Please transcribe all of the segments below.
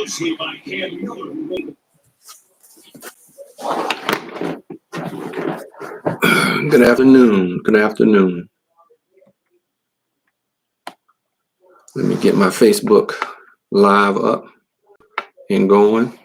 see if I can do it. Good afternoon. Good afternoon. Let me get my Facebook Live up and going.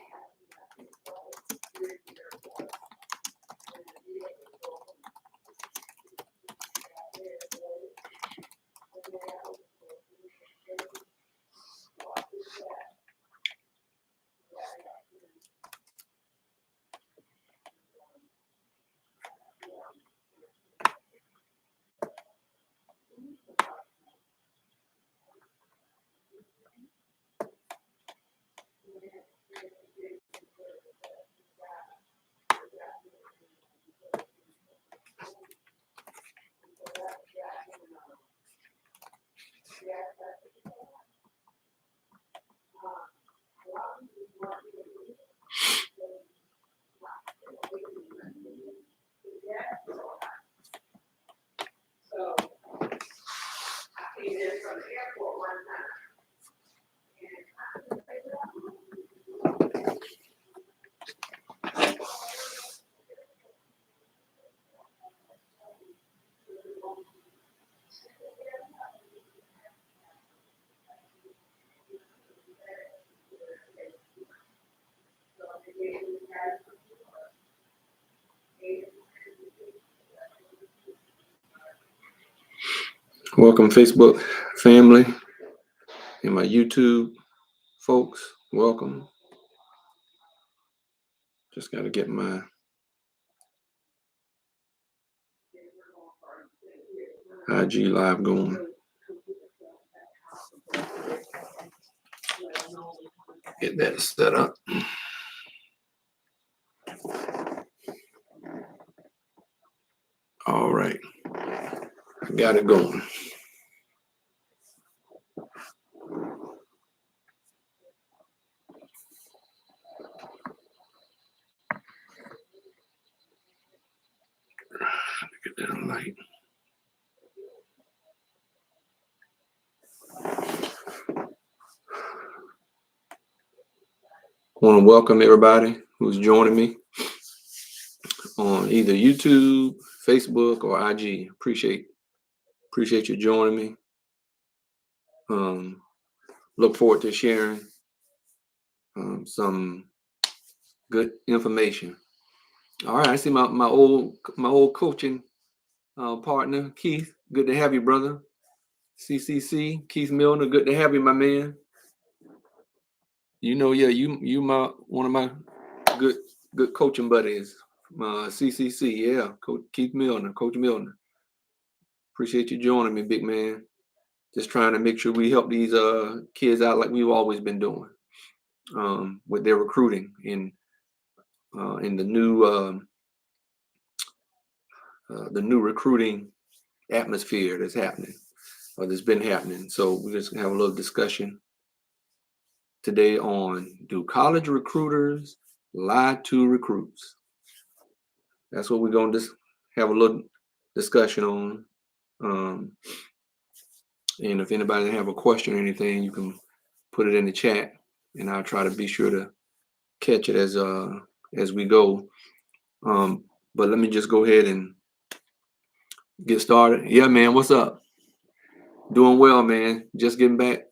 Welcome, Facebook family and my YouTube folks. Welcome. Just got to get my IG Live going. Get that set up. All right. I got it going. Get that light. I want to welcome everybody who's joining me on either YouTube, Facebook, or IG. Appreciate you joining me. Look forward to sharing some good information. All right, I see my old coaching partner, Keith. Good to have you, brother. CCC, Keith Milner. Good to have you, my man. You know, yeah, you one of my good coaching buddies. CCC, yeah, Coach Keith Milner, Coach Milner. Appreciate you joining me, big man. Just trying to make sure we help these kids out like we've always been doing with their recruiting in the new recruiting atmosphere that's happening or that's been happening. So we're just gonna have a little discussion today on, do college recruiters lie to recruits? That's what we're going to just have a little discussion on. And if anybody have a question or anything, you can put it in the chat, and I'll try to be sure to catch it as we go. But let me just go ahead and get started. Yeah, man, what's up? Doing well, man. Just getting back.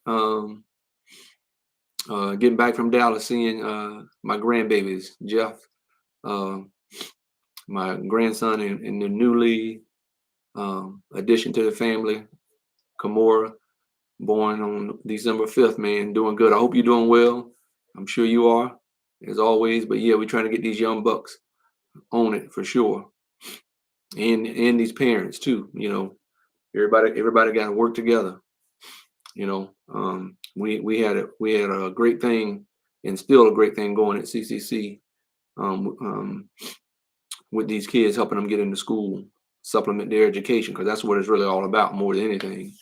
Getting back from Dallas, seeing my grandbabies, Jeff, my grandson in the newly addition to the family, Kamora, born on December 5th, man. Doing good. I hope you're doing well. I'm sure you are, as always. But yeah, we're trying to get these young bucks on it for sure. And these parents too, you know. Everybody got to work together. You know, we had a great thing, and still a great thing going at CCC with these kids, helping them get into school, supplement their education, because that's what it's really all about more than anything.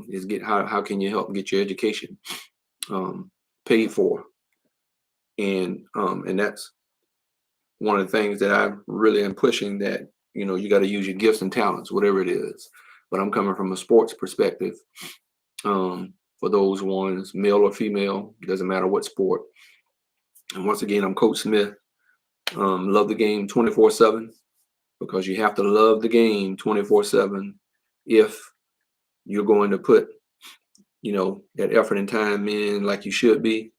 Is how can you help get your education paid for, and that's one of the things that I really am pushing, that you know, you got to use your gifts and talents, whatever it is. But I'm coming from a sports perspective. for those ones, male or female, doesn't matter what sport. And once again, I'm Coach Smith. Love the game 24/7, because you have to love the game 24/7 if you're going to put, that effort and time in like you should be.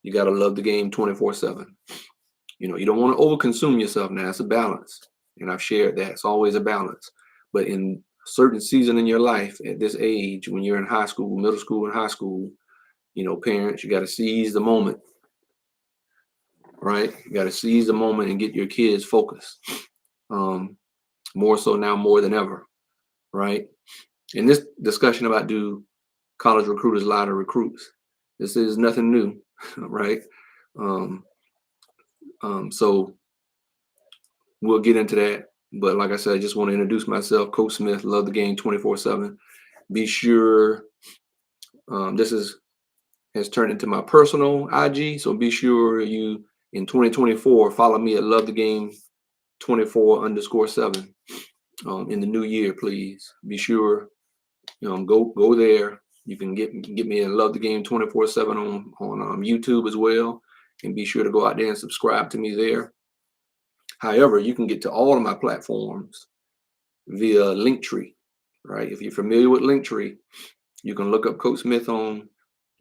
You got to love the game 24/7. You don't want to overconsume yourself. Now, it's a balance, and I've shared that. It's always a balance. But in a certain season in your life, at this age, when you're in high school, middle school, and high school, parents, you got to seize the moment, right? You got to seize the moment and get your kids focused. More so now, more than ever, right? In this discussion about, do college recruiters lie to recruits, this is nothing new, right? So we'll get into that. But like I said, I just want to introduce myself, Coach Smith. Love the game 24/7. Be sure, this has turned into my personal IG. So be sure you, in 2024, follow me at Love the Game 24_7. In the new year, please be sure, go there. You can get me at Love the Game 24/7 on YouTube as well. And be sure to go out there and subscribe to me there. However, you can get to all of my platforms via Linktree, right? If you're familiar with Linktree, you can look up Coach Smith on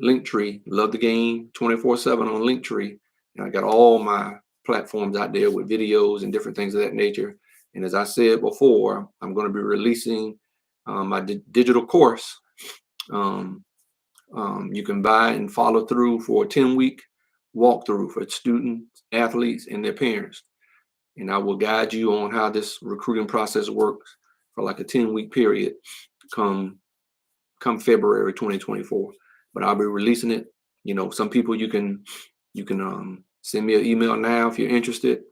Linktree, Love the Game 24/7 on Linktree. And I got all my platforms out there with videos and different things of that nature. And as I said before, I'm going to be releasing my digital course. You can buy and follow through for a 10-week walkthrough for students, athletes, and their parents. And I will guide you on how this recruiting process works for like a 10-week period come February 2024. But I'll be releasing it. Some people, you can send me an email now if you're interested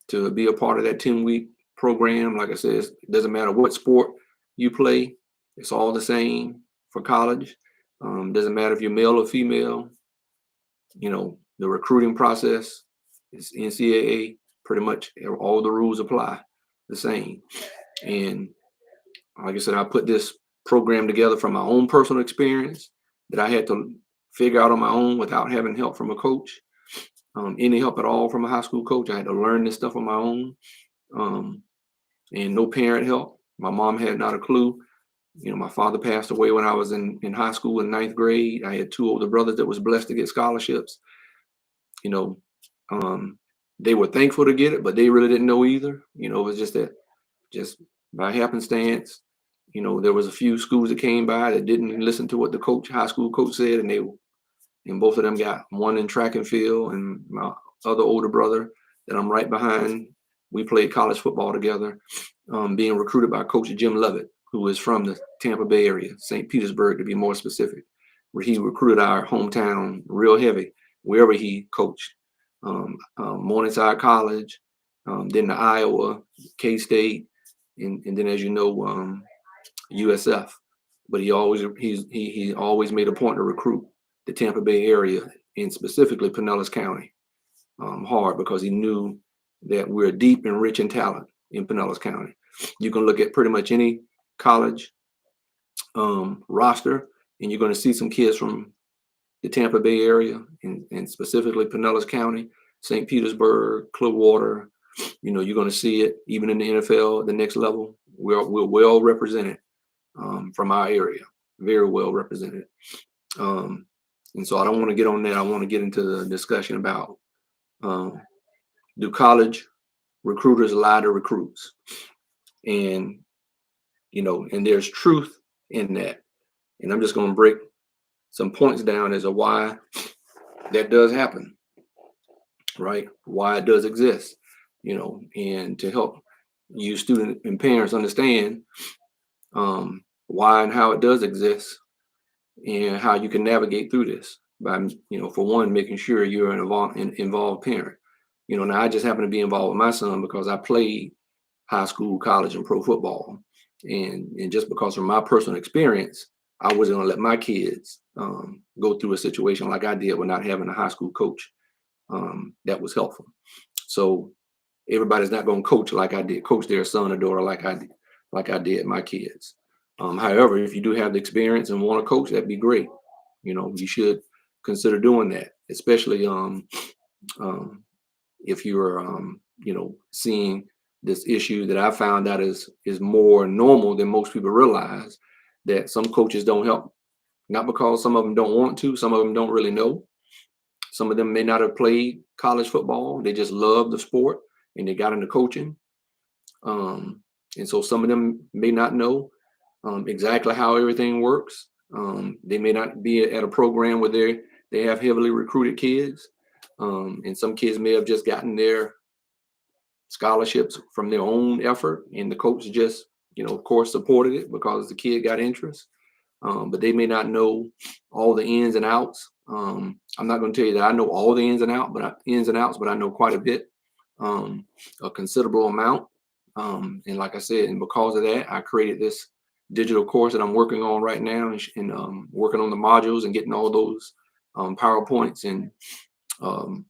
to be a part of that 10-week program. Like I said, it doesn't matter what sport you play. It's all the same for college. Doesn't matter if you're male or female. The recruiting process is NCAA. Pretty much all the rules apply the same. And like I said, I put this program together from my own personal experience that I had to figure out on my own without having help from a coach, any help at all from a high school coach. I had to learn this stuff on my own, and no parent help. My mom had not a clue. My father passed away when I was in high school in 9th grade. I had 2 older brothers that was blessed to get scholarships. They were thankful to get it, but they really didn't know either. It was just by happenstance. There was a few schools that came by that didn't listen to what the high school coach said, and both of them got one in track and field, and my other older brother that I'm right behind, we played college football together, being recruited by Coach Jim Lovett, who is from the Tampa Bay area, St. Petersburg to be more specific, where he recruited our hometown real heavy, wherever he coached. Morningside College, then to Iowa, K-State, and then, as you know, USF. But he always made a point to recruit the Tampa Bay area, and specifically Pinellas County, hard, because he knew that we're deep and rich in talent in Pinellas County. You can look at pretty much any college roster, and you're going to see some kids from the Tampa Bay area, and specifically Pinellas County, St. Petersburg, Clearwater. You're going to see it even in the NFL, the next level. We're well represented from our area, very well represented. And so I don't want to get on that. I want to get into the discussion about, do college recruiters lie to recruits? And, and there's truth in that. And I'm just going to break some points down as to why that does happen, right? Why it does exist, and to help you students and parents understand why and how it does exist, and how you can navigate through this by, for one, making sure you're an involved parent. Now I just happen to be involved with my son because I played high school, college, and pro football. And just because from my personal experience, I wasn't going to let my kids go through a situation like I did with not having a high school coach that was helpful. So everybody's not going to coach like I did, coach their son or daughter like I did my kids. However, if you do have the experience and want to coach, that'd be great. You should consider doing that, especially if you're seeing this issue that I found out is more normal than most people realize, that some coaches don't help, not because some of them don't want to, some of them don't really know. Some of them may not have played college football, they just love the sport and they got into coaching. And so some of them may not know exactly how everything works. They may not be at a program where they have heavily recruited kids. And some kids may have just gotten their scholarships from their own effort, and the coach just, of course, supported it because the kid got interest. But they may not know all the ins and outs. I'm not going to tell you that I know all the ins and outs, but I know quite a bit, a considerable amount. And like I said, and because of that, I created this digital course that I'm working on right now, and working on the modules and getting all those PowerPoints um,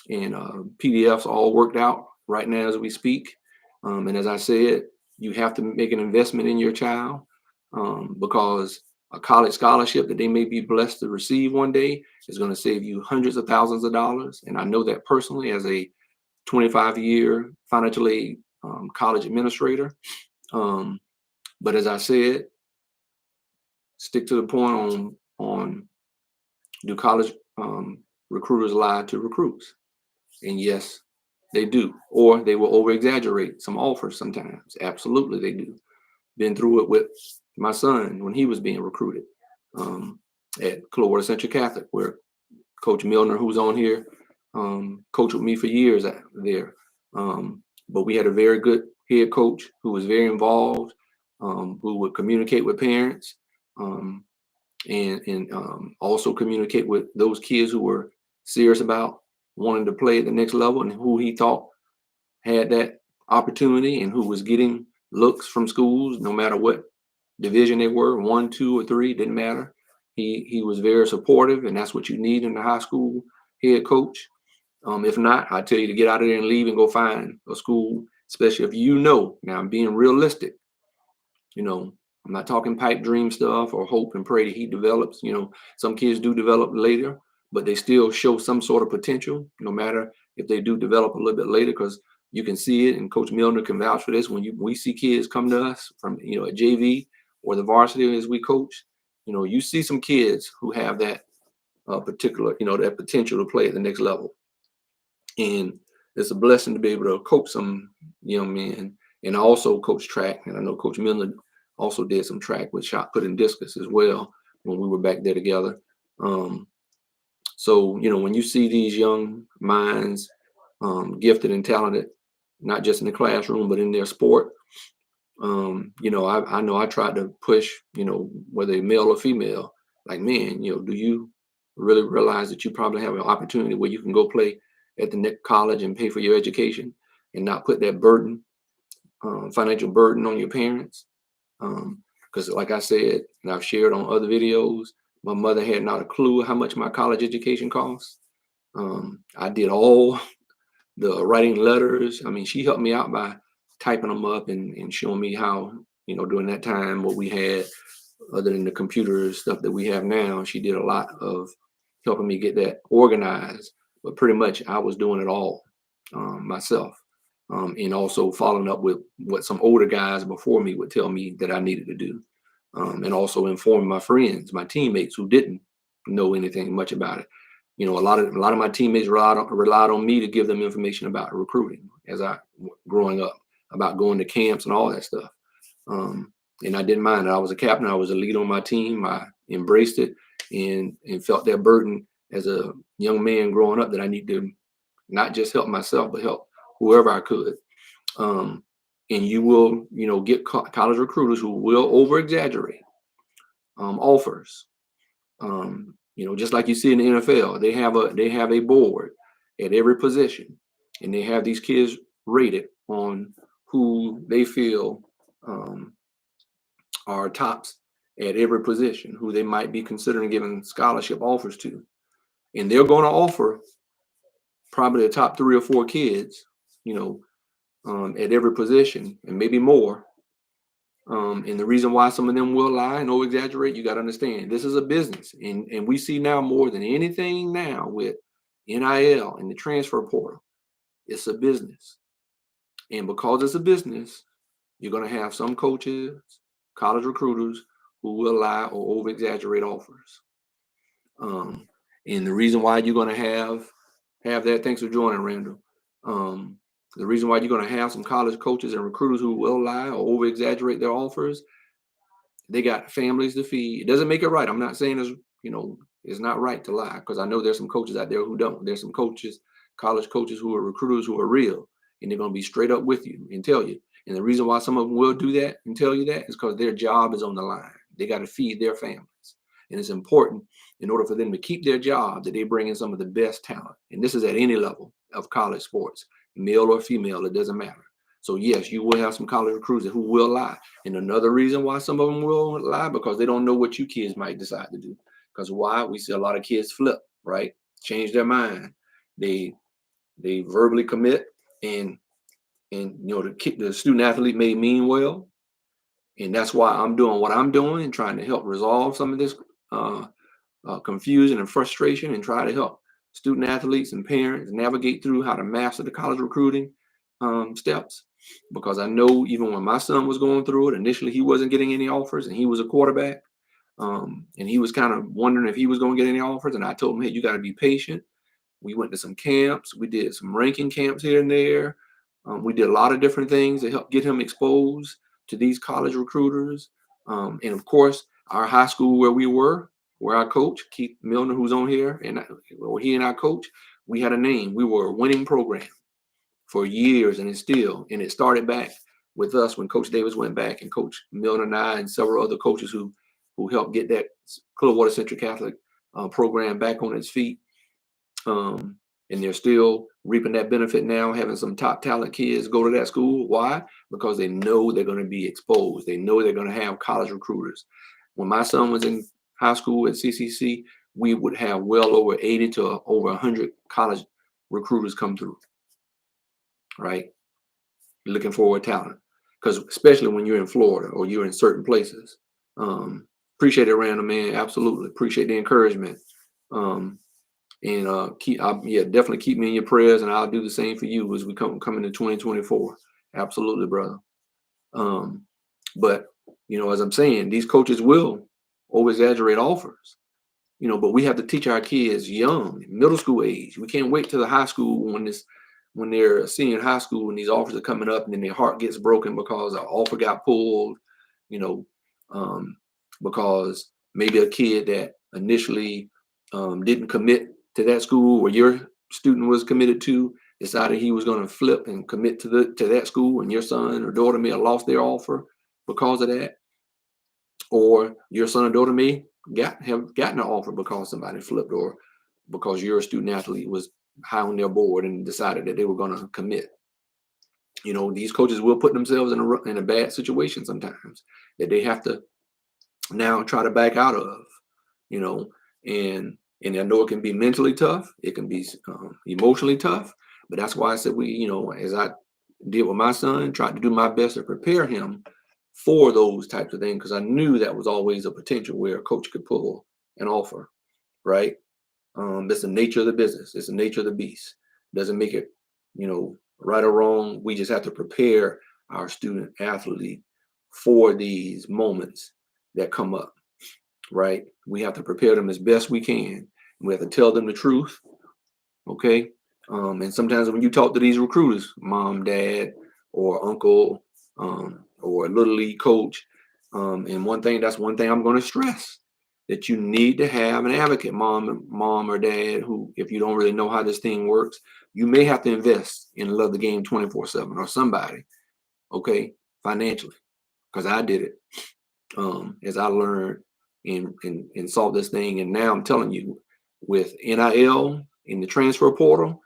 and PDFs all worked out right now as we speak. And as I said, you have to make an investment in your child, because a college scholarship that they may be blessed to receive one day is going to save you hundreds of thousands of dollars. And I know that personally as a 25-year financial aid college administrator. But as I said, stick to the point on do college recruiters lie to recruits? And yes, they do. Or they will over exaggerate some offers sometimes. Absolutely, they do. Been through it with my son when he was being recruited at Clearwater Central Catholic, where Coach Milner, who's on here, coached with me for years there. But we had a very good head coach who was very involved, who would communicate with parents, and also communicate with those kids who were serious about wanting to play at the next level and who he thought had that opportunity and who was getting looks from schools, no matter what division they were, 1, 2, or 3, didn't matter. He was very supportive, and that's what you need in the high school head coach. If not, I tell you to get out of there and leave and go find a school, especially if now I'm being realistic. I'm not talking pipe dream stuff or hope and pray that he develops. Some kids do develop later, but they still show some sort of potential, no matter if they do develop a little bit later, because you can see it, and Coach Milner can vouch for this. When we see kids come to us from, at JV or the varsity as we coach, you see some kids who have that particular, that potential to play at the next level. And it's a blessing to be able to coach some young men, and also coach track. And I know Coach Milner also did some track with shot put and discus as well when we were back there together. So, when you see these young minds, gifted and talented, not just in the classroom, but in their sport, I know I tried to push, whether male or female, like, man, do you really realize that you probably have an opportunity where you can go play at the next college and pay for your education and not put that burden, financial burden on your parents? Because like I said, and I've shared on other videos, my mother had not a clue how much my college education costs. I did all the writing letters. I mean, she helped me out by typing them up and showing me how, during that time, what we had, other than the computer stuff that we have now. She did a lot of helping me get that organized, but pretty much I was doing it all myself. And also following up with what some older guys before me would tell me that I needed to do. And also informing my friends, my teammates who didn't know anything much about it. A lot of my teammates relied on me to give them information about recruiting as I growing up, about going to camps and all that stuff. And I didn't mind it. I was a captain. I was a lead on my team. I embraced it and felt that burden as a young man growing up, that I need to not just help myself, but help whoever I could. And you will, get college recruiters who will over exaggerate offers. Just like you see in the NFL, they have a board at every position, and they have these kids rated on who they feel are tops at every position, who they might be considering giving scholarship offers to. And they're going to offer probably the top 3 or 4 kids, at every position, and maybe more, And the reason why some of them will lie and over exaggerate, you got to understand this is a business. And we see now more than anything now with NIL and the transfer portal, it's a business. And because it's a business, you're going to have some coaches, college recruiters who will lie or over exaggerate offers. And the reason why you're going to have that, thanks for joining, Randall. The reason why you're going to have some college coaches and recruiters who will lie or over exaggerate their offers, they got families to feed. It doesn't make it right. I'm not saying it's not right to lie, because I know there's some coaches out there who don't. There's some coaches, college coaches who are recruiters who are real, and they're going to be straight up with you and tell you. And the reason why some of them will do that and tell you that is because their job is on the line. They got to feed their families. And it's important in order for them to keep their job that they bring in some of the best talent. And this is at any level of college sports, male or female, it doesn't matter. So yes, you will have some college recruiters who will lie. And another reason why some of them will lie, because they don't know what you kids might decide to do. Because why? We see a lot of kids flip, right? Change their mind. They verbally commit, and the student athlete may mean well. And that's why I'm doing what I'm doing and trying to help resolve some of this confusion and frustration, and try to help student athletes and parents navigate through how to master the college recruiting steps. Because I know even when my son was going through it, initially he wasn't getting any offers, and he was a quarterback. And he was kind of wondering if he was going to get any offers. And I told him, hey, you got to be patient. We went to some camps. We did some ranking camps here and there. We did a lot of different things to help get him exposed to these college recruiters. And of course, our high school where I coach, Keith Milner, who's on here, and he and I coach, we had a name. We were a winning program for years, and it started back with us when Coach Davis went back, and Coach Milner and I and several other coaches who helped get that Clearwater Central Catholic program back on its feet. And they're still reaping that benefit now, having some top talent kids go to that school. Why? Because they know they're going to be exposed. They know they're going to have college recruiters. When my son was in high school at CCC, we would have well over 80 to over 100 college recruiters come through, right? Looking for talent, because especially when you're in Florida or you're in certain places. Appreciate it, Randall, man. Absolutely appreciate the encouragement. And definitely keep me in your prayers, and I'll do the same for you as we come into 2024. Absolutely, brother. But as I'm saying, these coaches will over exaggerate offers. But we have to teach our kids young, middle school age. We can't wait till the high school when they're a senior in high school and these offers are coming up, and then their heart gets broken because an offer got pulled. Because maybe a kid that initially didn't commit to that school where your student was committed to decided he was going to flip and commit to that school, and your son or daughter may have lost their offer because of that. Or your son or daughter may have gotten an offer because somebody flipped, or because your student athlete was high on their board and decided that they were going to commit. These coaches will put themselves in a bad situation sometimes that they have to now try to back out of, and I know it can be mentally tough. It can be emotionally tough, but that's why I said as I did with my son, tried to do my best to prepare him for those types of things, because I knew that was always a potential where a coach could pull an offer, right? That's the nature of the business. It's the nature of the beast. Doesn't make it, right or wrong. We just have to prepare our student athlete for these moments that come up, right? We have to prepare them as best we can. We have to tell them the truth, okay? And sometimes when you talk to these recruiters, mom, dad, or uncle, or a little league coach, and that's one thing I'm going to stress, that you need to have an advocate, mom or dad, who, if you don't really know how this thing works, you may have to invest in Love the Game 24/7 or somebody, okay, financially, because I did it. As I learned and saw this thing, and now I'm telling you, with NIL in the transfer portal,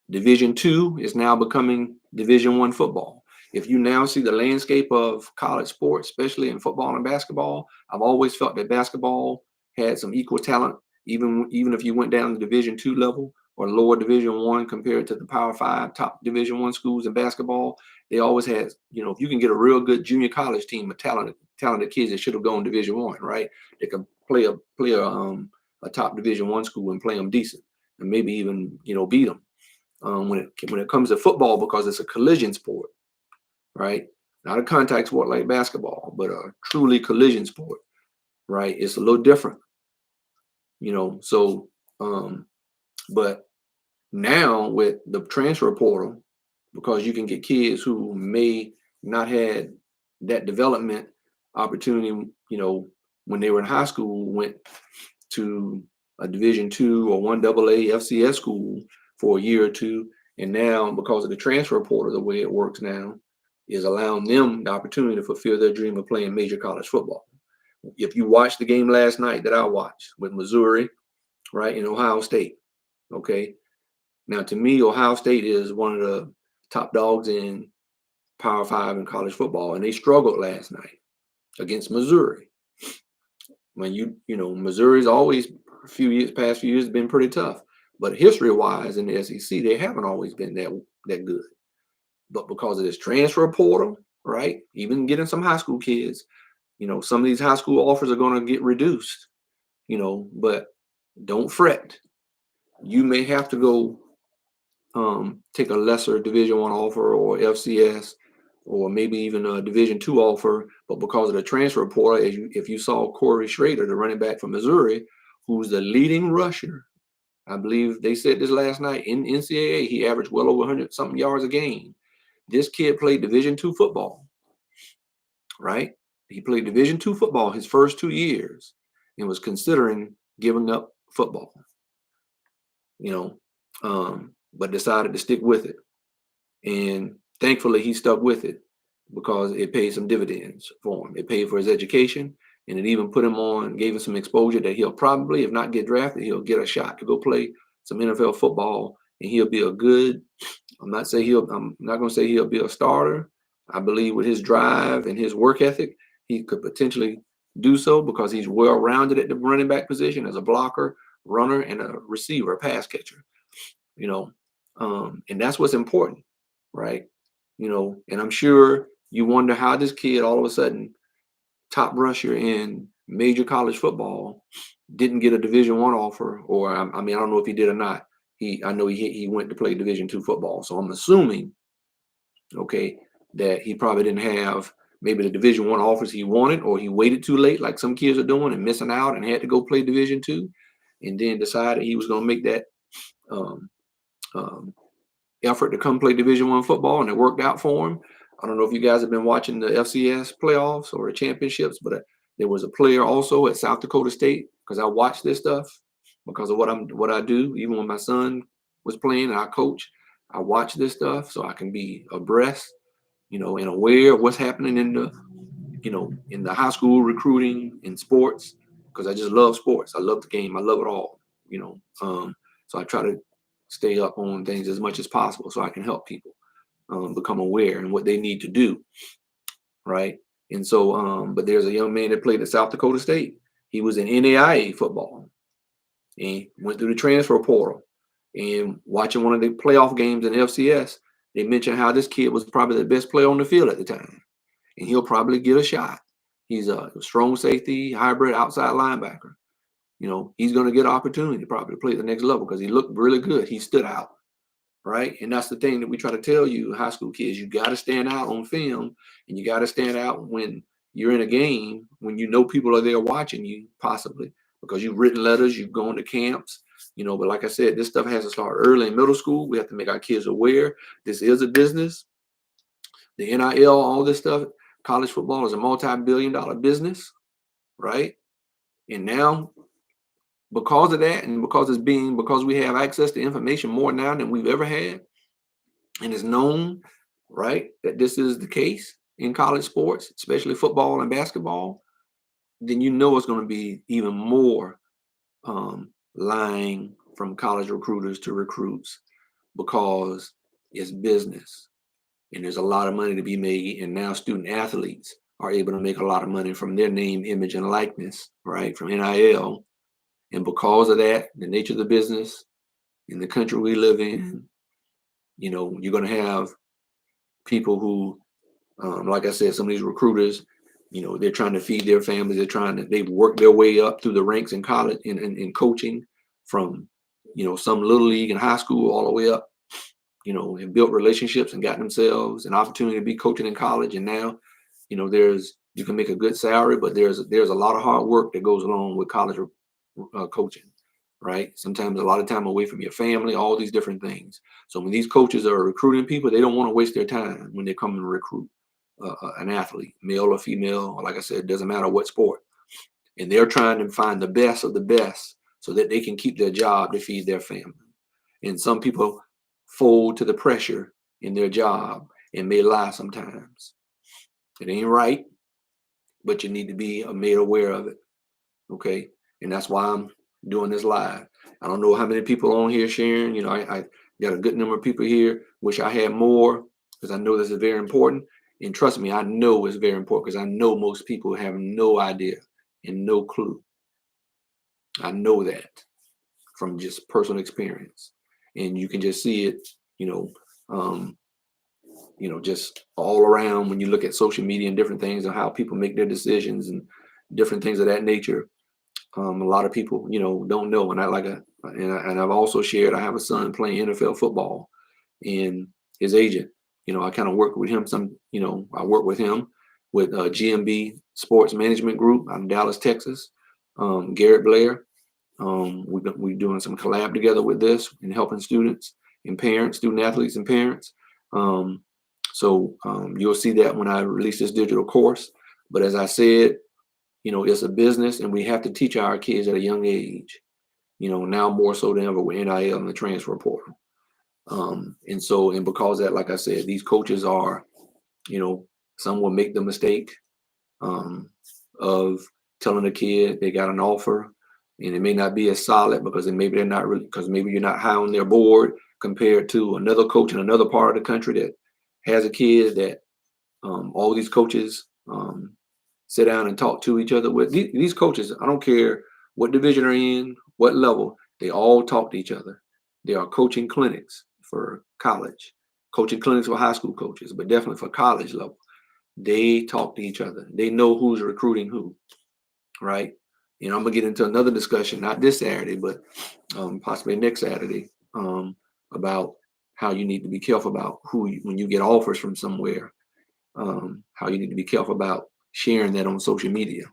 Division II is now becoming Division I football. If you now see the landscape of college sports, especially in football and basketball, I've always felt that basketball had some equal talent, even if you went down to Division II level, or lower Division I compared to the Power 5 top Division I schools in basketball, they always had, if you can get a real good junior college team of talented kids that should have gone Division I, right? They could play a top Division I school and play them decent, and maybe even beat them. When it comes to football, because it's a collision sport, right? Not a contact sport like basketball, but a truly collision sport, right? It's a little different, So, but now with the transfer portal, because you can get kids who may not had that development opportunity, when they were in high school, went to a Division II or 1AA FCS school for a year or two, and now because of the transfer portal, the way it works now is allowing them the opportunity to fulfill their dream of playing major college football. If you watched the game last night that I watched with Missouri, right, and Ohio State, okay. Now, to me, Ohio State is one of the top dogs in Power 5 in college football, and they struggled last night against Missouri. When Missouri's always past few years been pretty tough, but history-wise in the SEC, they haven't always been that good. But because of this transfer portal, right, even getting some high school kids, some of these high school offers are going to get reduced, but don't fret. You may have to go take a lesser Division I offer or FCS, or maybe even a Division II offer, but because of the transfer portal, if you saw Corey Schrader, the running back from Missouri, who's the leading rusher, I believe they said this last night in NCAA, he averaged well over 100-something yards a game. This kid played Division II football, right? He played Division II football his first 2 years and was considering giving up football, but decided to stick with it. And thankfully, he stuck with it because it paid some dividends for him. It paid for his education, and it even gave him some exposure that he'll probably, if not get drafted, he'll get a shot to go play some NFL football, and he'll be a good. I'm not going to say he'll be a starter. I believe with his drive and his work ethic, he could potentially do so because he's well-rounded at the running back position as a blocker, runner, and a receiver, a pass catcher. And that's what's important, right? And I'm sure you wonder how this kid all of a sudden, top rusher in major college football, didn't get a Division I offer, or I don't know if he did or not. I know he went to play Division II football, so I'm assuming, okay, that he probably didn't have maybe the Division I offers he wanted, or he waited too late, like some kids are doing and missing out, and had to go play Division II, and then decided he was going to make that effort to come play Division I football, and it worked out for him. I don't know if you guys have been watching the FCS playoffs or the championships, but there was a player also at South Dakota State, because I watch this stuff because of what I do. Even when my son was playing and I coach, I watch this stuff so I can be abreast, and aware of what's happening in the high school recruiting in sports, because I just love sports. I love the game. I love it all, so I try to stay up on things as much as possible so I can help people become aware and what they need to do, right? And so, but there's a young man that played at South Dakota State. He was in NAIA football and went through the transfer portal. And watching one of the playoff games in FCS, they mentioned how this kid was probably the best player on the field at the time, and he'll probably get a shot. He's a strong safety, hybrid outside linebacker. He's going to get an opportunity probably to play at the next level because he looked really good. He stood out, right? And that's the thing that we try to tell you, high school kids. You got to stand out on film, and you got to stand out when you're in a game, when people are there watching you, possibly, because you've written letters, you've gone to camps, but like I said, this stuff has to start early in middle school. We have to make our kids aware this is a business. The NIL, all this stuff, college football is a multi-billion-dollar business, right? And now, because of that, and because we have access to information more now than we've ever had, and it's known, right, that this is the case in college sports, especially football and basketball, then it's going to be even more lying from college recruiters to recruits, because it's business and there's a lot of money to be made. And now student athletes are able to make a lot of money from their name, image, and likeness, right, from NIL. And because of that, the nature of the business, in the country we live in, you're going to have people who, like I said, some of these recruiters, they're trying to feed their families. They've worked their way up through the ranks in college, in coaching, from, some little league and high school all the way up, and built relationships and got themselves an opportunity to be coaching in college. And now, you can make a good salary, but there's a lot of hard work that goes along with college coaching, right? Sometimes a lot of time away from your family, all these different things. So when these coaches are recruiting people, they don't want to waste their time when they come and recruit an athlete, male or female, or like I said, it doesn't matter what sport. And they're trying to find the best of the best so that they can keep their job to feed their family. And some people fold to the pressure in their job and may lie sometimes. It ain't right, but you need to be made aware of it. Okay. And that's why I'm doing this live. I don't know how many people on here sharing. I got a good number of people here. Wish I had more, because I know this is very important. And trust me, I know it's very important, because I know most people have no idea and no clue. I know that from just personal experience. And you can just see it, just all around when you look at social media and different things, and how people make their decisions and different things of that nature. A lot of people, don't know. And I've also shared, I have a son playing NFL football, and his agent, I kind of work with him I work with him with GMB Sports Management Group out in Dallas, Texas. Garrett Blair. We're doing some collab together with this and helping students and parents, student athletes and parents. So you'll see that when I release this digital course. But as I said, it's a business, and we have to teach our kids at a young age, now more so than ever with NIL and the transfer portal. And because of that, like I said, these coaches are, some will make the mistake of telling a kid they got an offer, and it may not be as solid because maybe you're not high on their board compared to another coach in another part of the country that has a kid that all these coaches sit down and talk to each other with. These coaches, I don't care what division they're in, what level, they all talk to each other. There are coaching clinics for college, coaching clinics for high school coaches, but definitely for college level. They talk to each other. They know who's recruiting who, right? I'm gonna get into another discussion, not this Saturday, but possibly next Saturday, about how you need to be careful about when you get offers from somewhere, how you need to be careful about sharing that on social media.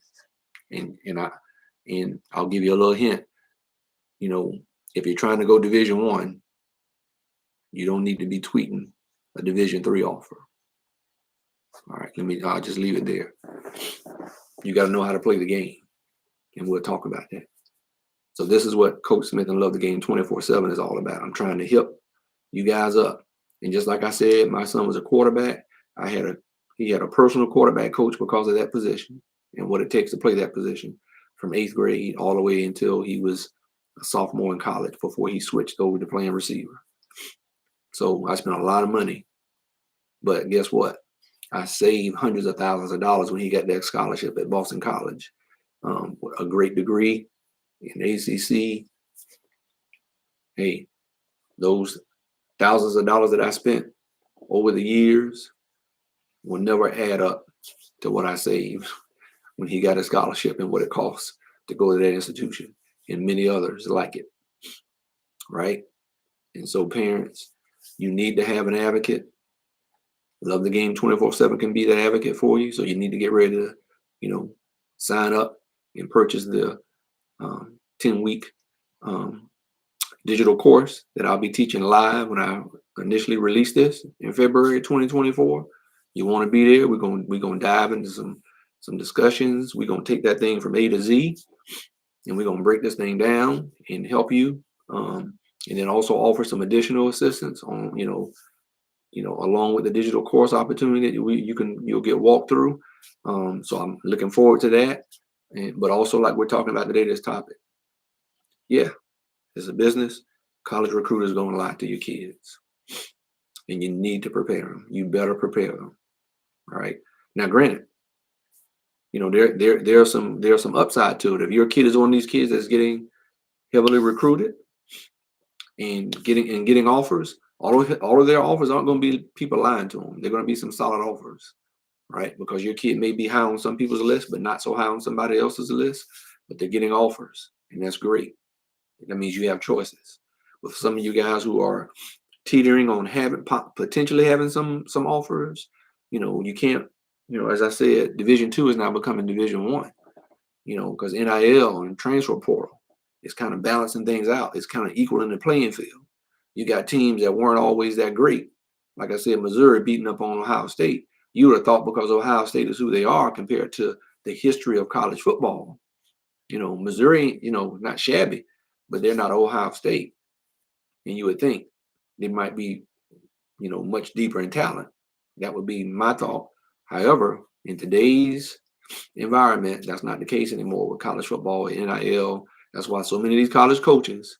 And I'll give you a little hint. If you're trying to go Division I, you don't need to be tweeting a Division III offer. All right, I'll just leave it there. You got to know how to play the game, and we'll talk about that. So this is what Coach Smith and Love the Game 24/7 is all about. I'm trying to help you guys up. And just like I said, my son was a quarterback. He had a personal quarterback coach because of that position and what it takes to play that position from 8th grade all the way until he was a sophomore in college before he switched over to playing receiver. So I spent a lot of money, but guess what? I saved hundreds of thousands of dollars when he got that scholarship at Boston College. A great degree in ACC. Hey, those thousands of dollars that I spent over the years will never add up to what I saved when he got a scholarship and what it costs to go to that institution, and many others like it, right? And so parents, you need to have an advocate. Love the Game 24/7 can be that advocate for you. So you need to get ready to, sign up and purchase the 10-week digital course that I'll be teaching live when I initially release this in February 2024. You want to be there. We're gonna dive into some discussions. We're gonna take that thing from A to Z, and we're gonna break this thing down and help you, and then also offer some additional assistance on along with the digital course opportunity that you'll get walked through. So I'm looking forward to that. But also, like we're talking about today, this topic. Yeah, it's a business. College recruiters gonna lie to your kids, and you need to prepare them. You better prepare them. All right. Now, granted, there's some upside to it. If your kid is one of these kids that's getting heavily recruited, and getting offers, all of their offers aren't going to be people lying to them. They're going to be some solid offers, right? Because your kid may be high on some people's list, but not so high on somebody else's list. But they're getting offers, and that's great. That means you have choices. With some of you guys who are teetering on potentially having some offers, you can't. As I said, Division II is now becoming Division I. Because NIL and transfer portal is kind of balancing things out. It's kind of equaling the playing field. You got teams that weren't always that great. Like I said, Missouri beating up on Ohio State. You would have thought because Ohio State is who they are compared to the history of college football. Missouri, not shabby, but they're not Ohio State. And you would think they might be, much deeper in talent. That would be my thought. However, in today's environment, that's not the case anymore with college football and NIL. That's why so many of these college coaches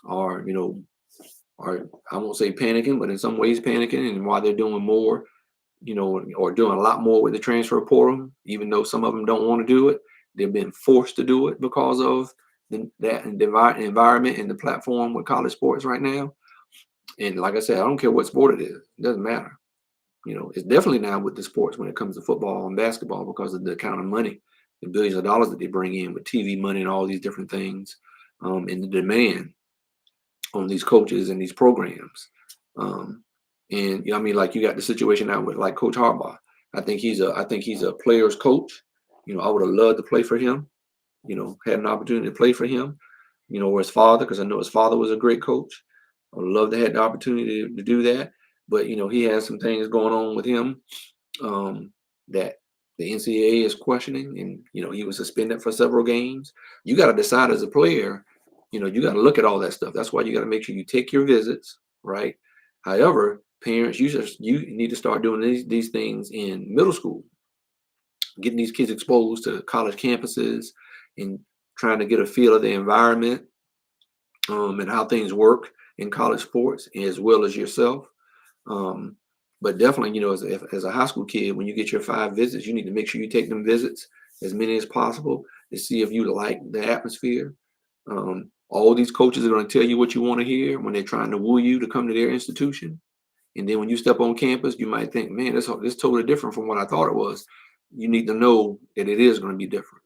are, I won't say panicking, but in some ways panicking, and why they're doing more, or doing a lot more with the transfer portal, even though some of them don't want to do it. They've been forced to do it because of that environment and the platform with college sports right now. And like I said, I don't care what sport it is. It doesn't matter. It's definitely now with the sports when it comes to football and basketball because of the amount of money, the billions of dollars that they bring in with TV money and all these different things, and the demand on these coaches and these programs. And like you got the situation now with like Coach Harbaugh. I think he's a player's coach. I would have loved to play for him. Had an opportunity to play for him. Or his father, because I know his father was a great coach. I would love to have the opportunity to do that. But he has some things going on with him that the NCAA is questioning, and he was suspended for several games. You got to decide as a player. You got to look at all that stuff. That's why you got to make sure you take your visits, right? However, parents, you need to start doing these things in middle school, getting these kids exposed to college campuses and trying to get a feel of the environment and how things work in college sports, as well as yourself. But definitely, as a high school kid, when you get your 5 visits, you need to make sure you take them visits, as many as possible, to see if you like the atmosphere. All these coaches are going to tell you what you want to hear when they're trying to woo you to come to their institution. And then when you step on campus, you might think, man, this totally different from what I thought it was. You need to know that it is going to be different,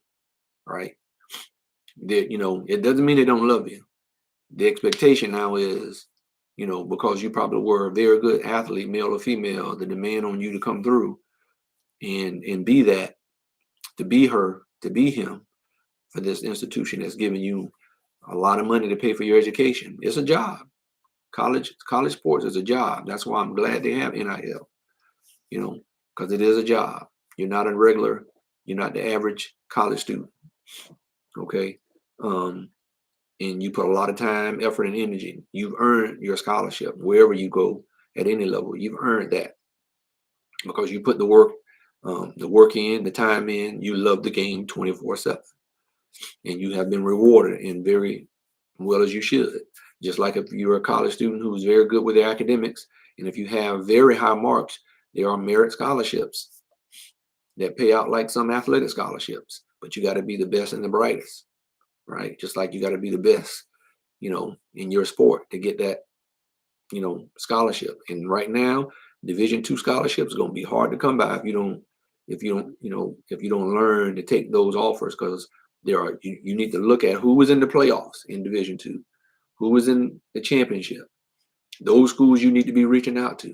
right? That, it doesn't mean they don't love you. The expectation now is, because you probably were a very good athlete, male or female, the demand on you to come through and be that, to be her, to be him for this institution that's giving you a lot of money to pay for your education. It's a job. College sports is a job. That's why I'm glad they have NIL, because it is a job. You're not you're not the average college student. Okay. And you put a lot of time, effort, and energy. You've earned your scholarship wherever you go at any level. You've earned that because you put the work in, the time in. You love the game 24/7, and you have been rewarded in very well as you should. Just like if you're a college student who's very good with their academics, and if you have very high marks, there are merit scholarships that pay out like some athletic scholarships. But you got to be the best and the brightest, right? Just like you got to be the best, in your sport to get that, scholarship. And right now, Division II scholarships are going to be hard to come by if you don't learn to take those offers, because you need to look at who was in the playoffs in Division II, who was in the championship. Those schools you need to be reaching out to,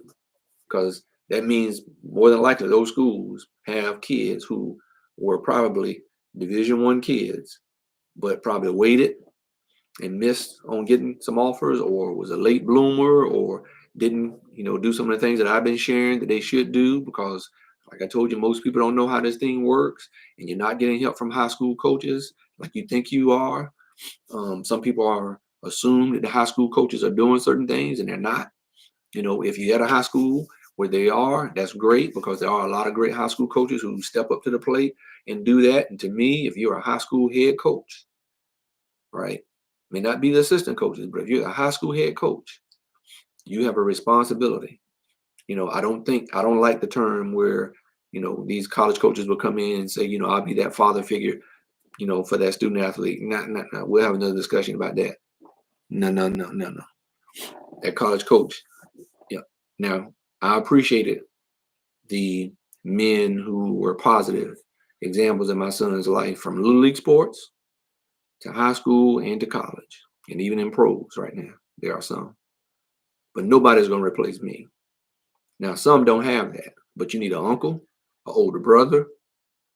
because that means more than likely those schools have kids who were probably Division I kids, but probably waited and missed on getting some offers, or was a late bloomer, or didn't, do some of the things that I've been sharing that they should do, because like I told you, most people don't know how this thing works, and you're not getting help from high school coaches like you think you are. Some people are assumed that the high school coaches are doing certain things, and they're not. If you at a high school where they are, that's great, because there are a lot of great high school coaches who step up to the plate and do that. And to me, if you're a high school head coach, right, may not be the assistant coaches, but if you're a high school head coach, you have a responsibility. I don't like the term where, these college coaches will come in and say, I'll be that father figure, for that student athlete. Not. We'll have another discussion about that. No. that college coach. Yeah. Now, I appreciated the men who were positive examples in my son's life, from little league sports to high school and to college, and even in pros right now. There are some, but nobody's going to replace me. Now, some don't have that, but you need an uncle, an older brother,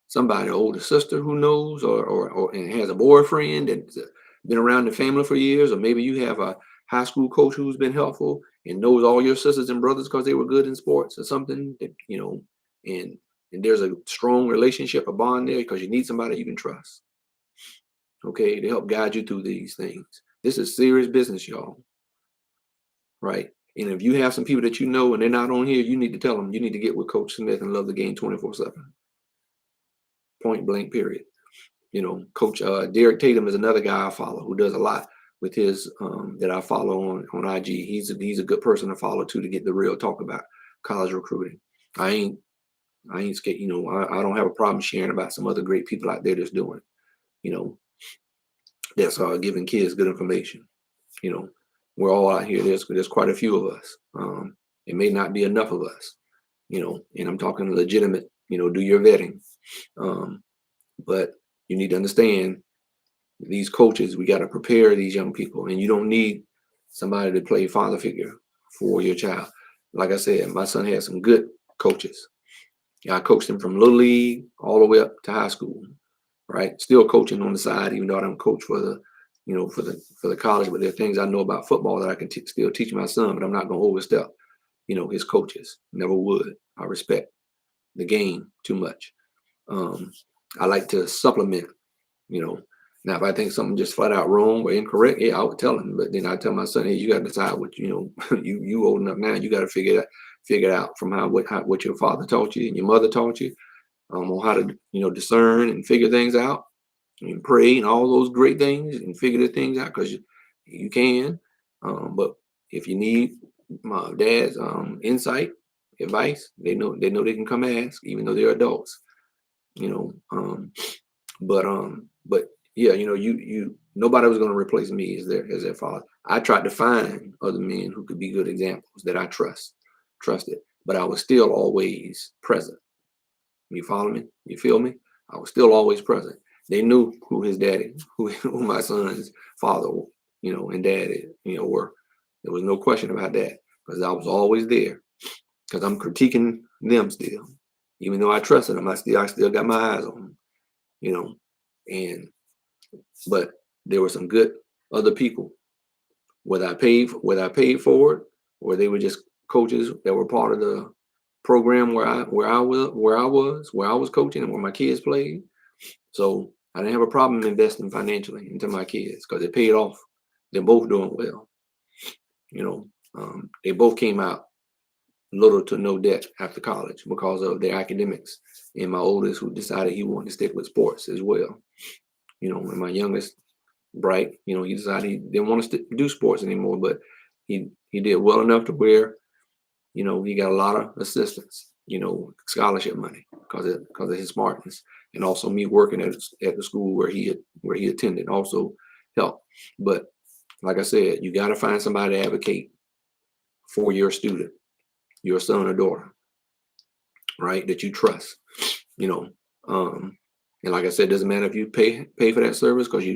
somebody, an older sister who knows, or and has a boyfriend that's been around the family for years, or maybe you have a high school coach who's been helpful and knows all your sisters and brothers because they were good in sports or something that, and there's a strong relationship, a bond there, because you need somebody you can trust, okay, to help guide you through these things. This is serious business, y'all, right? And if you have some people that you know and they're not on here, you need to tell them you need to get with Coach Smith and love the game 24/7. Point blank, period. Coach Derek Tatum is another guy I follow who does a lot with his that I follow on IG. He's a good person to follow too, to get the real talk about college recruiting. I ain't scared. I don't have a problem sharing about some other great people out there that's doing, that's giving kids good information. We're all out here. There's quite a few of us. It may not be enough of us, and I'm talking legitimate, do your vetting. But you need to understand, these coaches, we got to prepare these young people, and you don't need somebody to play father figure for your child. Like I said, my son had some good coaches. I coached him from little league all the way up to high school, right? Still coaching on the side, even though I don't coach for the, for the college. But there are things I know about football that I can still teach my son, but I'm not going to overstep, his coaches. Never would. I respect the game too much. I like to supplement, Now, if I think something just flat out wrong or incorrect, yeah, I would tell him. But then I tell my son, hey, you got to decide what, you old enough now. You got to figure it out from what your father taught you and your mother taught you, on how to, discern and figure things out and pray and all those great things and figure the things out, because you can. But if you need my dad's insight, advice, they know they can come ask, even though they're adults. But yeah, nobody was going to replace me as their father. I tried to find other men who could be good examples that I trusted, but I was still always present. You follow me? You feel me? I was still always present. They knew who his daddy, who my son's father, and daddy, were. There was no question about that, because I was always there, because I'm critiquing them still. Even though I trusted them, I still got my eyes on them, but there were some good other people, whether I paid for it, or they were just coaches that were part of the program where I was coaching and where my kids played. So I didn't have a problem investing financially into my kids, because it paid off. They're both doing well. They both came out little to no debt after college because of their academics. And my oldest, who decided he wanted to stick with sports as well. And my youngest, Bright, he decided he didn't want to do sports anymore, but he did well enough to where, he got a lot of assistance, scholarship money, because of his smartness, and also me working at the school where he attended also helped. But like I said, you got to find somebody to advocate for your student, your son or daughter, right? That you trust, and like I said, it doesn't matter if you pay for that service, because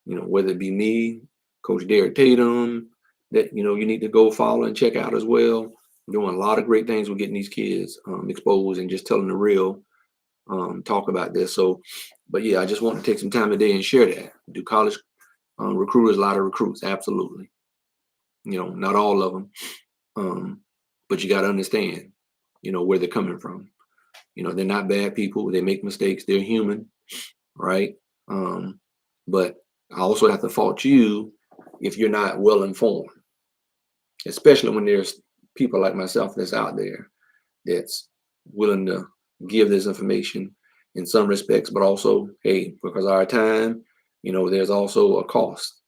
whether it be me, Coach Derek Tatum, that you need to go follow and check out as well. Doing a lot of great things with getting these kids exposed and just telling the real talk about this. So, but yeah, I just want to take some time today and share that. Do college recruiters, a lot of recruits, absolutely. Not all of them, but you got to understand, where they're coming from. They're not bad people. They make mistakes. They're human, right? But I also have to fault you if you're not well informed, especially when there's people like myself that's out there that's willing to give this information in some respects, but also, hey, because of our time, there's also a cost,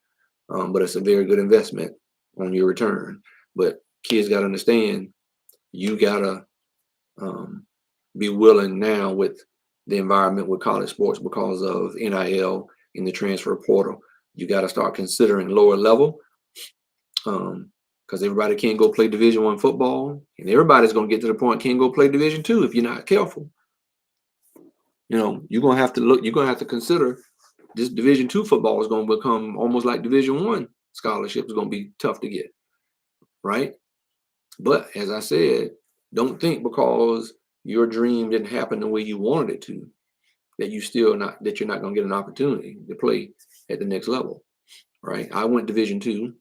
but it's a very good investment on your return. But kids got to understand, you got to be willing now with the environment with college sports, because of NIL in the transfer portal. You got to start considering lower level because everybody can't go play Division I football, and everybody's going to get to the point can't go play Division II if you're not careful. You're going to have to look. You're going to have to consider this Division II football is going to become almost like Division I scholarship is going to be tough to get, right? But as I said, don't think because your dream didn't happen the way you wanted it to, that you're not going to get an opportunity to play at the next level, right? I went Division II,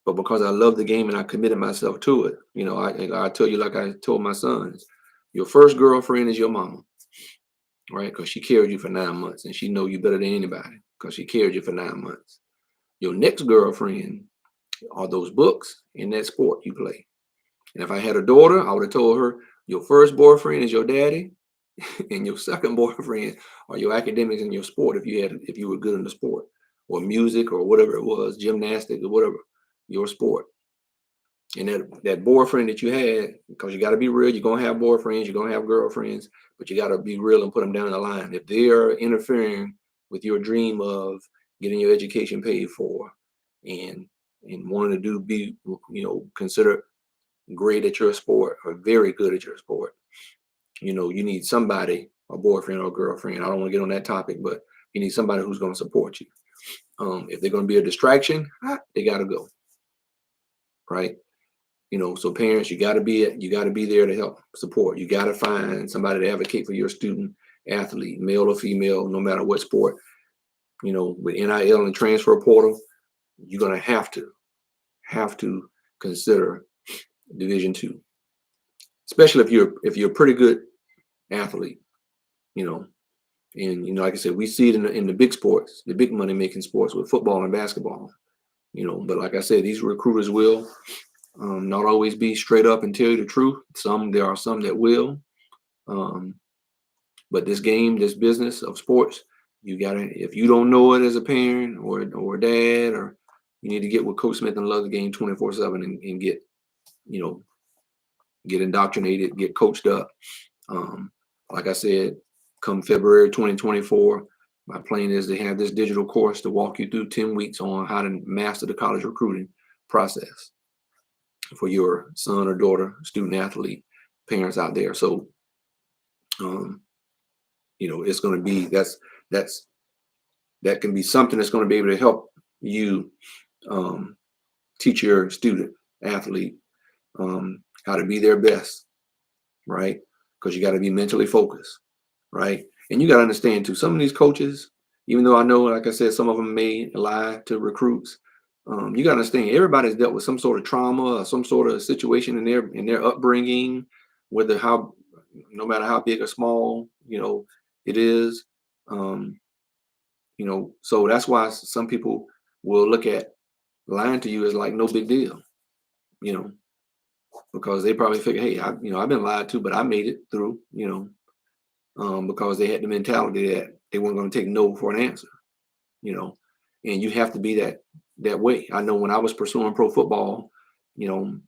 but because I love the game and I committed myself to it, I tell you, like I told my sons, your first girlfriend is your mama, right? Because she carried you for 9 months and she know you better than anybody because she carried you for 9 months. Your next girlfriend are those books and that sport you play. And if I had a daughter, I would have told her, your first boyfriend is your daddy, and your second boyfriend are your academics and your sport if you were good in the sport, or music or whatever it was, gymnastics or whatever, your sport. And that boyfriend that you had, because you got to be real, you're going to have boyfriends, you're going to have girlfriends, but you got to be real and put them down the line. If they are interfering with your dream of getting your education paid for and wanting to be considered great at your sport or very good at your sport, you need somebody, a boyfriend or a girlfriend. I don't want to get on that topic, but you need somebody who's going to support you. If they're going to be a distraction, they got to go, right? So parents, you got to be there to help support. You got to find somebody to advocate for your student athlete, male or female, no matter what sport. With NIL and transfer portal, you're going to have to consider Division II, especially if you're a pretty good athlete, and like I said, we see it in the big sports, the big money making sports with football and basketball, but like I said, these recruiters will not always be straight up and tell you the truth. There are some that will, but this business of sports, if you don't know it as a parent or dad, or you need to get with Coach Smith and love the game 24/7 and get indoctrinated, get coached up. Like I said, come February 2024, my plan is to have this digital course to walk you through 10 weeks on how to master the college recruiting process for your son or daughter, student athlete, parents out there. So, it's going to be, that can be something that's going to be able to help you teach your student athlete how to be their best, right? Because you got to be mentally focused, right? And you got to understand too, some of these coaches, even though I know, like I said, some of them may lie to recruits, you got to understand everybody's dealt with some sort of trauma or some sort of situation in their upbringing, no matter how big or small, it is. So that's why some people will look at lying to you as like no big deal, because they probably figure, hey, I've been lied to, but I made it through, because they had the mentality that they weren't going to take no for an answer, and you have to be that way. I know when I was pursuing pro football, even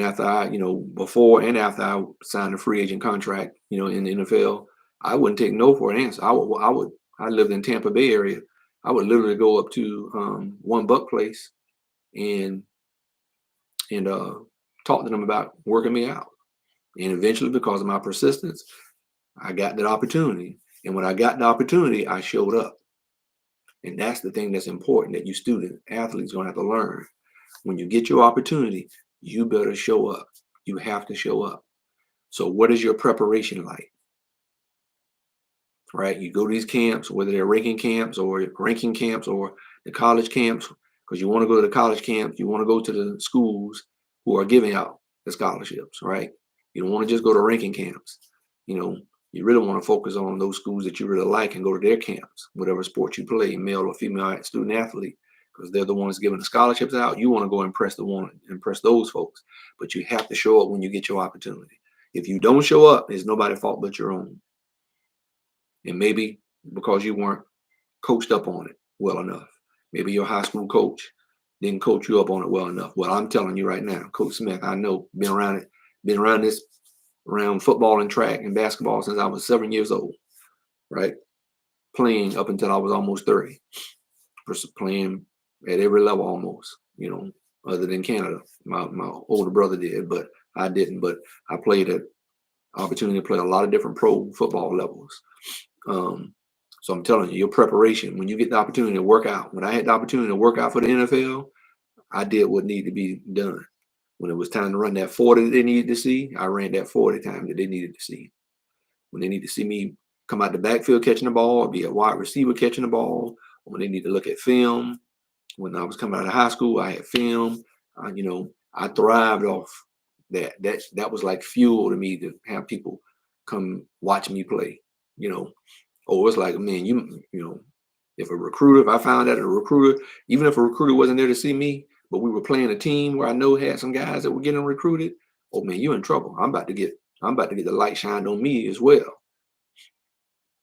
after before and after I signed a free agent contract, in the NFL, I wouldn't take no for an answer. I lived in Tampa Bay area. I would literally go up to one buck place and talk to them about working me out. And eventually, because of my persistence, I got that opportunity. And when I got the opportunity, I showed up. And that's the thing that's important that you student athletes going to have to learn. When you get your opportunity, you better show up. You have to show up. So what is your preparation like? Right? You go to these camps, whether they're ranking camps or the college camps, because you want to go to the college camps, you want to go to the schools who are giving out the scholarships, right? You don't want to just go to ranking camps. You really want to focus on those schools that you really like and go to their camps, whatever sport you play, male or female student athlete, because they're the ones giving the scholarships out. You want to go impress those folks, but you have to show up when you get your opportunity. If you don't show up, it's nobody's fault but your own. And maybe because you weren't coached up on it well enough. Maybe your high school coach didn't coach you up on it well enough. Well, I'm telling you right now, Coach Smith, I know, been around football and track and basketball since I was 7 years old, right? Playing up until I was almost 30. Playing at every level almost, other than Canada. My older brother did, but I didn't. But I played an opportunity to play a lot of different pro football levels. So I'm telling you, your preparation, when you get the opportunity to work out, when I had the opportunity to work out for the NFL, I did what needed to be done. When it was time to run that 40 that they needed to see, I ran that 40 time that they needed to see. When they need to see me come out the backfield catching the ball, or be a wide receiver catching the ball, or when they need to look at film. When I was coming out of high school, I had film. I thrived off that. That was like fuel to me to have people come watch me play. It's like, man, if I found out a recruiter, even if a recruiter wasn't there to see me, but we were playing a team where I know had some guys that were getting recruited, oh man, you're in trouble. I'm about to get the light shined on me as well.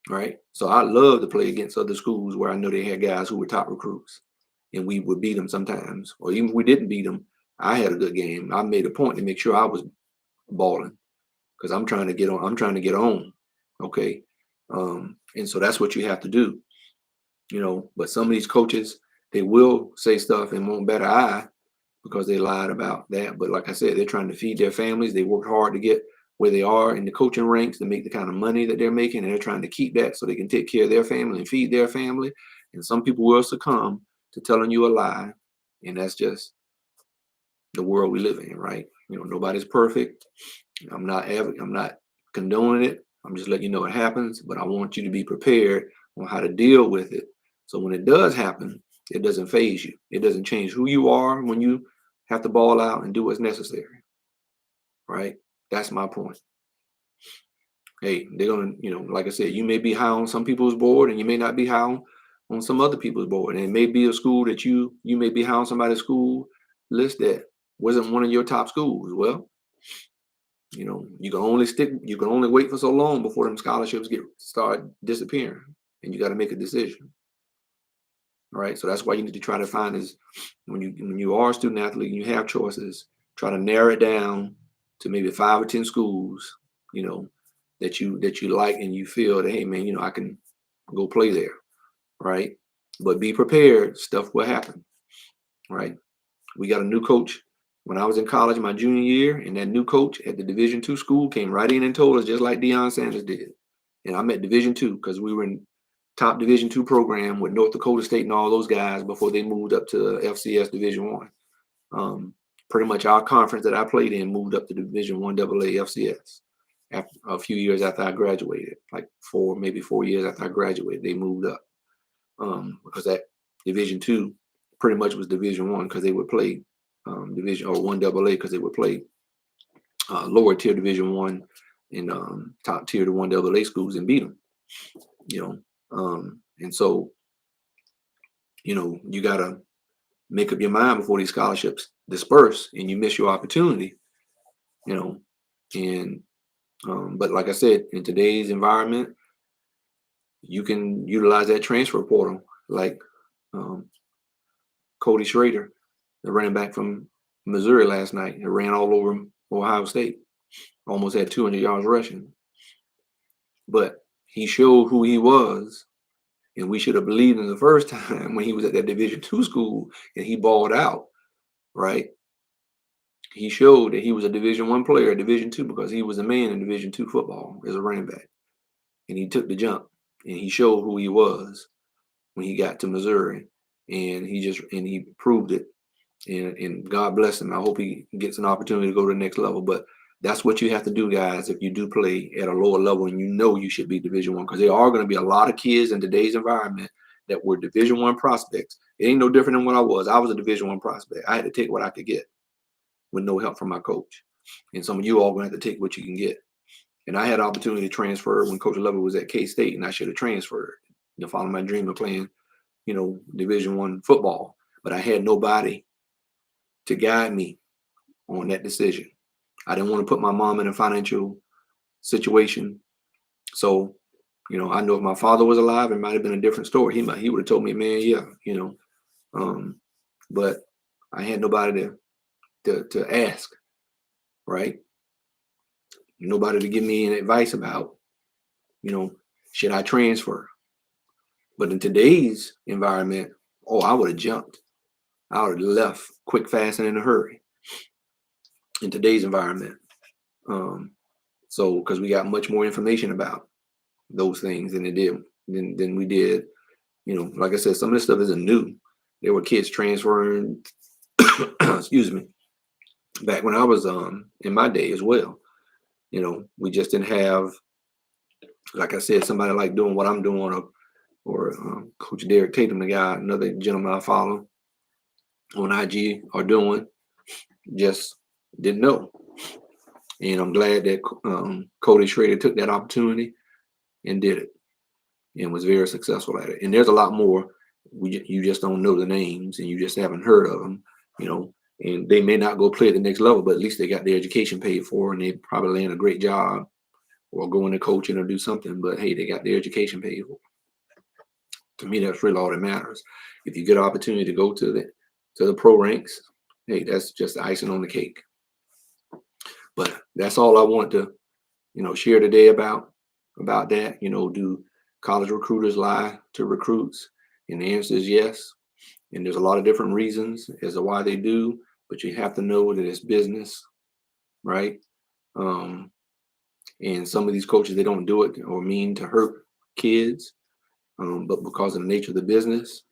Right. So I love to play against other schools where I know they had guys who were top recruits, and we would beat them sometimes. Or even if we didn't beat them, I had a good game. I made a point to make sure I was balling because I'm trying to get on. I'm trying to get on. Okay. And so that's what you have to do. But some of these coaches, they will say stuff and won't bat an eye because they lied about that. But like I said, they're trying to feed their families. They worked hard to get where they are in the coaching ranks to make the kind of money that they're making, and they're trying to keep that so they can take care of their family and feed their family. And some people will succumb to telling you a lie, and that's just the world we live in, right? Nobody's perfect. I'm not condoning it. I'm just letting you know it happens, but I want you to be prepared on how to deal with it. So when it does happen, it doesn't phase you. It doesn't change who you are when you have to ball out and do what's necessary, right? That's my point. Hey, they're gonna, like I said, you may be high on some people's board, and you may not be high on some other people's board. And it may be a school that you may be high on somebody's school list that wasn't one of your top schools. Well, you can only wait for so long before them scholarships start disappearing, and you got to make a decision. All right. So that's why you need to try to find is when you are a student athlete and you have choices, try to narrow it down to maybe 5 or 10 schools, that you like and you feel that, hey man, I can go play there. Right. But be prepared, stuff will happen. Right. We got a new coach when I was in college my junior year, and that new coach at the Division II school came right in and told us just like Deion Sanders did. And I'm at Division II because we were in top Division II program with North Dakota State and all those guys before they moved up to FCS Division I. Pretty much our conference that I played in moved up to Division I AA FCS after a few years after I graduated, like 4 years after I graduated, they moved up because that Division II pretty much was Division I because they would play Division or I AA because they would play lower tier Division I and top tier to I AA schools and beat them. And so you gotta make up your mind before these scholarships disperse and you miss your opportunity. But like I said, in today's environment, you can utilize that transfer portal, like Cody Schrader, the running back from Missouri last night. It ran all over Ohio State, almost had 200 yards rushing. But he showed who he was, and we should have believed him the first time when he was at that Division II school and he balled out, right? He showed that he was a Division I player at Division II because he was a man in Division II football as a running back. And he took the jump and he showed who he was when he got to Missouri, and he proved it. And God bless him. I hope he gets an opportunity to go to the next level. But that's what you have to do, guys, if you do play at a lower level and you should be Division I, because there are going to be a lot of kids in today's environment that were Division I prospects. It ain't no different than what I was. I was a Division I prospect. I had to take what I could get with no help from my coach. And some of you all going to have to take what you can get. And I had an opportunity to transfer when Coach Lovett was at K-State, and I should have transferred, following my dream of playing, Division I football. But I had nobody to guide me on that decision. I didn't want to put my mom in a financial situation. So, I know if my father was alive, it might have been a different story. He would have told me, man, yeah, but I had nobody to ask, right? Nobody to give me any advice about, should I transfer? But in today's environment, I would have jumped. I would have left quick, fast, and in a hurry in today's environment. So because we got much more information about those things than we did. Like I said, some of this stuff isn't new. There were kids transferring, excuse me, back when I was in my day as well. We just didn't have, like I said, somebody like doing what I'm doing, or Coach Derek Tatum, the guy, another gentleman I follow on IG, are doing. Just didn't know. And I'm glad that Cody Schrader took that opportunity and did it, and was very successful at it. And there's a lot more. You just don't know the names, and you just haven't heard of them, and they may not go play at the next level, but at least they got their education paid for, and they probably land a great job or go into coaching or do something. But hey, they got their education paid for. To me, that's really all that matters. If you get an opportunity to go to the pro ranks, hey, that's just the icing on the cake. But that's all I want to, share today about that. Do college recruiters lie to recruits? And the answer is yes. And there's a lot of different reasons as to why they do, but you have to know that it's business, right? And some of these coaches, they don't do it or mean to hurt kids, but because of the nature of the business,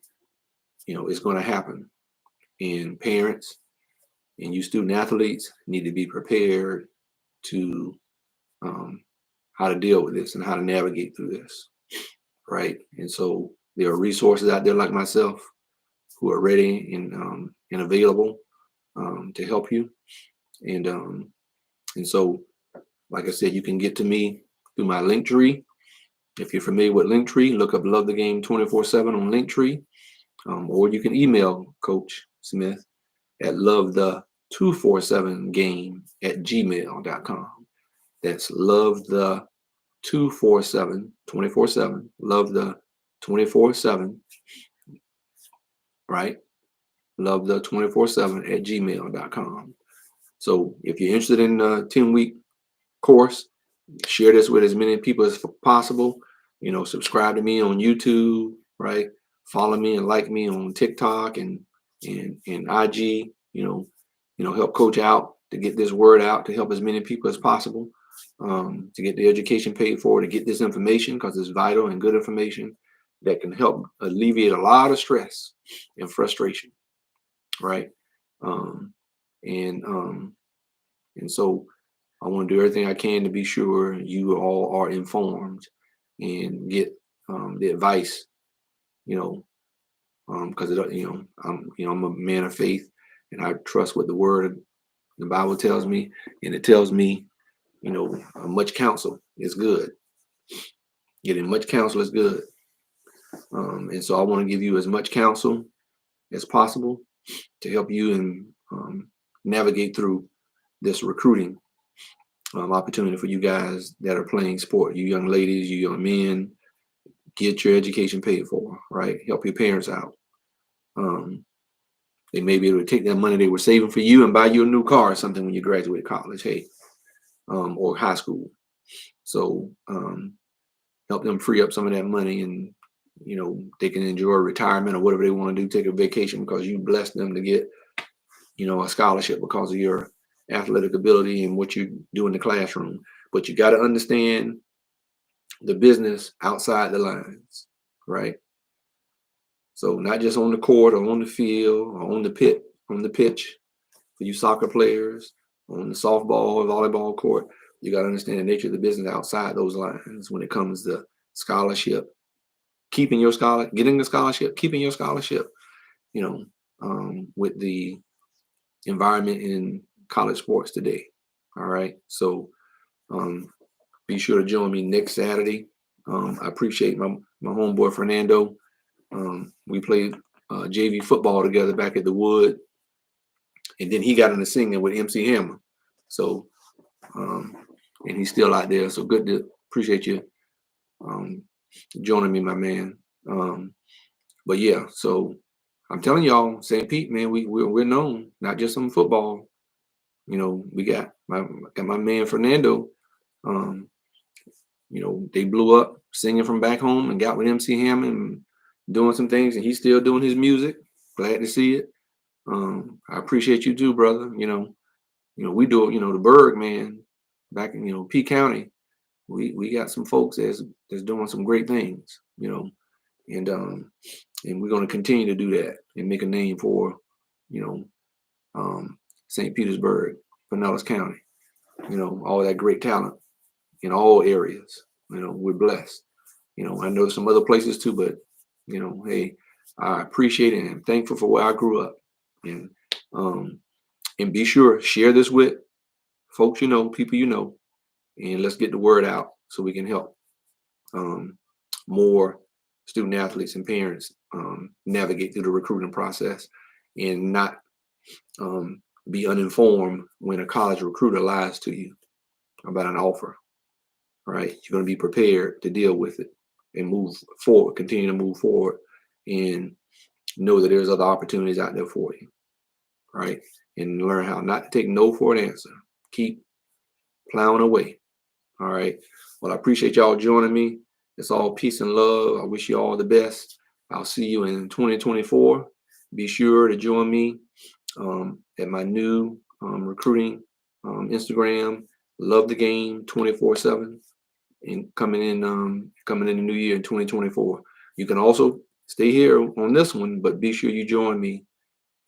it's going to happen. And parents and you student athletes need to be prepared to how to deal with this and how to navigate through this, right? And so there are resources out there like myself who are ready and available to help you. And so, like I said, you can get to me through my Linktree. If you're familiar with Linktree, look up Love the Game 24/7 on Linktree, or you can email Coach Smith at lovethe247game@gmail.com. That's love the 247 24/7, love the 24/7, right? Love the 24/7 @gmail.com. So if you're interested in a 10-week course, share this with as many people as possible. Subscribe to me on YouTube, right? Follow me and like me on TikTok and IG. Help Coach out to get this word out, to help as many people as possible, to get the education paid for, to get this information, because it's vital and good information that can help alleviate a lot of stress and frustration, right? And so I want to do everything I can to be sure you all are informed and get the advice, because I'm a man of faith, and I trust what the Bible tells me, and it tells me, much counsel is good. Getting much counsel is good, and so I want to give you as much counsel as possible to help you and navigate through this recruiting opportunity for you guys that are playing sport. You young ladies, you young men, get your education paid for, right? Help your parents out. They may be able to take that money they were saving for you and buy you a new car or something when you graduate college, hey, or high school. So help them free up some of that money, and they can enjoy retirement or whatever they want to do, take a vacation, because you blessed them to get a scholarship because of your athletic ability and what you do in the classroom. But you got to understand the business outside the lines, right? So not just on the court or on the field or on the pitch for you soccer players, on the softball or volleyball court. You got to understand the nature of the business outside those lines when it comes to scholarship, getting the scholarship, keeping your scholarship, with the environment in college sports today. All right. So be sure to join me next Saturday. I appreciate my homeboy Fernando. We played JV football together back at the Wood, and then he got into singing with MC Hammer. So, and he's still out there. So good to appreciate you joining me, my man. But yeah, so I'm telling y'all, St. Pete, man, we're known, not just on football. We got my man Fernando. They blew up singing from back home and got with MC Hammer and doing some things, and he's still doing his music. Glad to see it. I appreciate you too, brother. We do it. The Berg, man, back in P County, we got some folks that's doing some great things. And we're going to continue to do that and make a name for you know St. Petersburg, Pinellas County. All that great talent in all areas. We're blessed. I know some other places too, but hey, I appreciate it and I'm thankful for where I grew up. And and be sure share this with folks people and let's get the word out so we can help more student athletes and parents navigate through the recruiting process and not be uninformed when a college recruiter lies to you about an offer. Right? You're going to be prepared to deal with it and move forward, continue to move forward, and know that there's other opportunities out there for you. Right? And learn how not to take no for an answer. Keep plowing away. All right. Well, I appreciate y'all joining me. It's all peace and love. I wish you all the best. I'll see you in 2024. Be sure to join me at my new recruiting Instagram. Love the game 24/7. And coming in the new year in 2024. You can also stay here on this one, but be sure you join me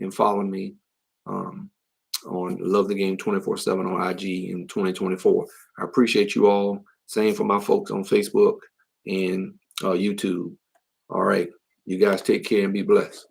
and follow me on Love the Game 24/7 on IG in 2024. I appreciate you all. Same for my folks on Facebook and YouTube. All right. You guys take care and be blessed.